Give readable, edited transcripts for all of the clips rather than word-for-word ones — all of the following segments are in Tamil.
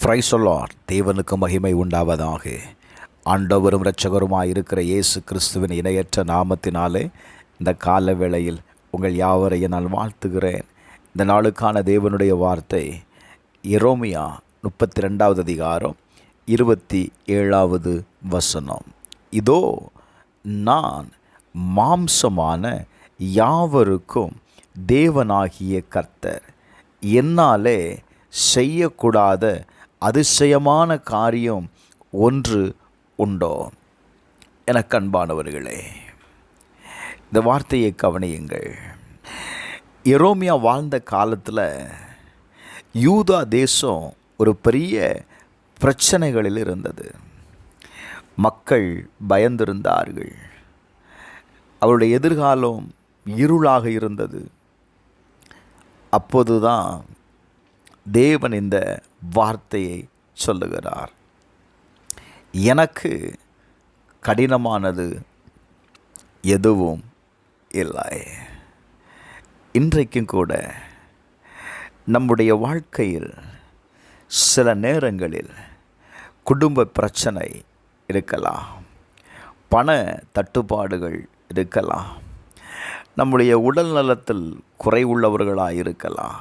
Praise the Lord. தேவனுக்கு மகிமை உண்டாவதாக. ஆண்டவரும் இரட்சகருமாய் இருக்கிற இயேசு கிறிஸ்துவின் இணையற்ற நாமத்தினாலே இந்த கால வேளையில் உங்கள் யாவரையும் நான் வாழ்த்துகிறேன். இந்த நாளுக்கான தேவனுடைய வார்த்தை எரேமியா 32வது அதிகாரம் 27வது வசனம். இதோ நான் மாம்சமான யாவருக்கும் தேவனாகிய கர்த்தர், என்னாலே செய்யக்கூடாத அதிசயமான காரியம் ஒன்று உண்டோ? எனக்கு அன்பானவர்களே, இந்த வார்த்தையை கவனியுங்கள். எரேமியா வாழ்ந்த காலத்தில் யூதா தேசம் ஒரு பெரிய பிரச்சனைகளில் இருந்தது. மக்கள் பயந்திருந்தார்கள். அவருடைய எதிர்காலம் இருளாக இருந்தது. அப்போதுதான் தேவன் இந்த வார்த்தையை சொல்லுகிறார். எனக்கு கடினமானது எதுவும் இல்லை. இன்றைக்கும் கூட நம்முடைய வாழ்க்கையில் சில நேரங்களில் குடும்ப பிரச்சனை இருக்கலாம், பண தட்டுப்பாடுகள் இருக்கலாம், நம்முடைய உடல் நலத்தில் குறைவுள்ளவர்களாக இருக்கலாம்.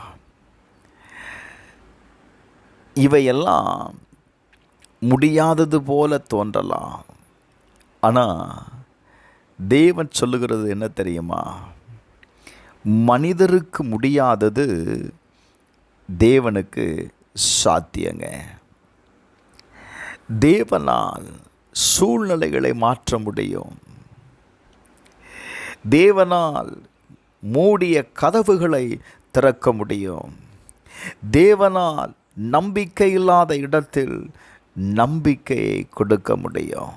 இவையெல்லாம் முடியாதது போல தோன்றலாம். ஆனால் தேவன் சொல்லுகிறது என்ன தெரியுமா? மனிதருக்கு முடியாதது தேவனுக்கு சாத்தியங்க. தேவனால் சூழ்நிலைகளை மாற்ற முடியும். தேவனால் மூடிய கதவுகளை திறக்க முடியும். தேவனால் நம்பிக்கை இல்லாத இடத்தில் நம்பிக்கையை கொடுக்க முடியும்.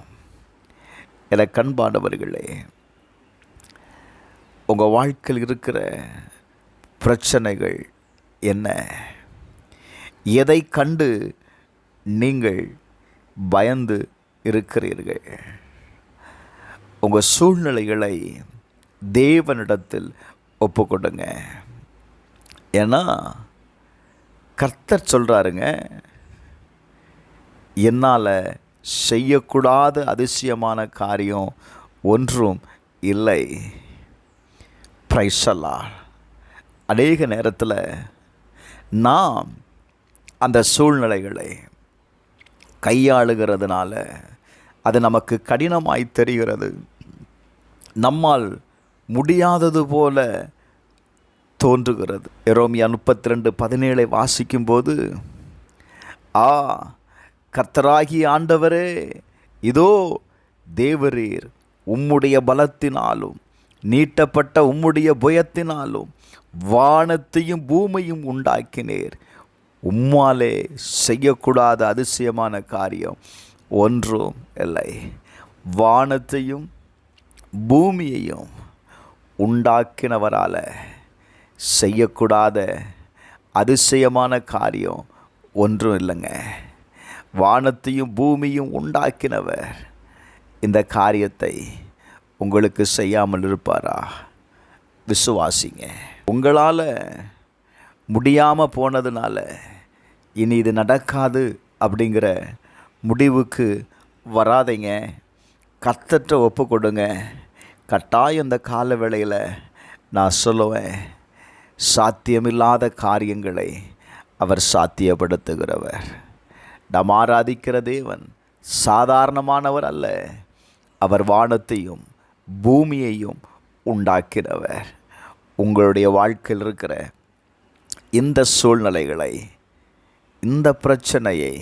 எனக்கு அன்பானவர்களே, உங்கள் வாழ்க்கையில் இருக்கிற பிரச்சனைகள் என்ன? எதை கண்டு நீங்கள் பயந்து இருக்கிறீர்கள்? உங்கள் சூழ்நிலைகளை தேவனிடத்தில் ஒப்புக்கொடுங்க. ஏன்னா கர்த்தர் சொல்கிறாருங்க, என்னால் செய்யக்கூடாத அதிசயமான காரியம் ஒன்றும் இல்லை. Praise the Lord. அநேக நேரத்தில் நாம் அந்த சூழ்நிலைகளை கையாளுகிறதுனால அது நமக்கு கடினமாய் தெரிகிறது. நம்மால் முடியாதது போல தோன்றுகிறது. எரேமியா 32:17 வாசிக்கும்போது, கர்த்தராகிய ஆண்டவரே, இதோ தேவரீர் உம்முடைய பலத்தினாலும் நீட்டப்பட்ட உம்முடைய புயத்தினாலும் வானத்தையும் பூமியும் உண்டாக்கினீர். உம்மாலே செய்யக்கூடாத அதிசயமான காரியம் ஒன்றும் இல்லை. வானத்தையும் பூமியையும் உண்டாக்கினவரால் செய்யக்கூடாத அதிசயமான காரியம் ஒன்றும் இல்லைங்க. வானத்தையும் பூமியும் உண்டாக்கினவர் இந்த காரியத்தை உங்களுக்கு செய்யாமல் இருப்பாரா? விசுவாசிங்க. உங்களால் முடியாமல் போனதுனால இனி இது நடக்காது அப்படிங்கிற முடிவுக்கு வராதைங்க. கர்த்தர்ட்ட ஒப்பு கொடுங்க. கட்டாயம் இந்த கால வேளையில் நான் சொல்லுவேன், சாத்தியமில்லாத காரியங்களை அவர் சாத்தியப்படுத்துகிறவர். நாம் ஆராதிக்கிற தேவன் சாதாரணமானவர் அல்ல. அவர் வானத்தையும் பூமியையும் உண்டாக்கினவர். உங்களுடைய வாழ்க்கையில் இருக்கிற இந்த சூழ்நிலைகளை, இந்த பிரச்சனையை,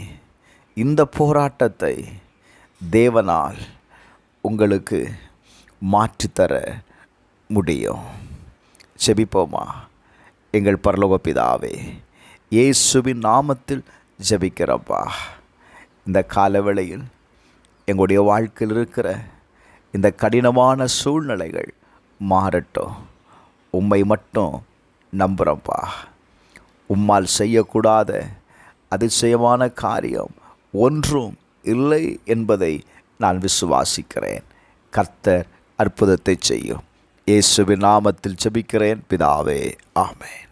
இந்த போராட்டத்தை தேவனால் உங்களுக்கு மாற்றித்தர முடியும். ஜெபிப்போமா? எங்கள் பரலோக பிதாவே, இயேசுவின் நாமத்தில் ஜெபிக்கிறப்பா, இந்த காலவேளையில் எங்களுடைய வாழ்க்கையில் இருக்கிற இந்த கடினமான சூழ்நிலைகள் மாறட்டும். உம்மை மட்டும் நம்புகிறோம்ப்பா. உம்மால் செய்யக்கூடாத அதிசயமான காரியம் ஒன்றும் இல்லை என்பதை நான் விசுவாசிக்கிறேன். கர்த்தர் அற்புதத்தை செய்யும். இயேசுவின் நாமத்தில் ஜெபிக்கிறேன் பிதாவே, ஆமென்.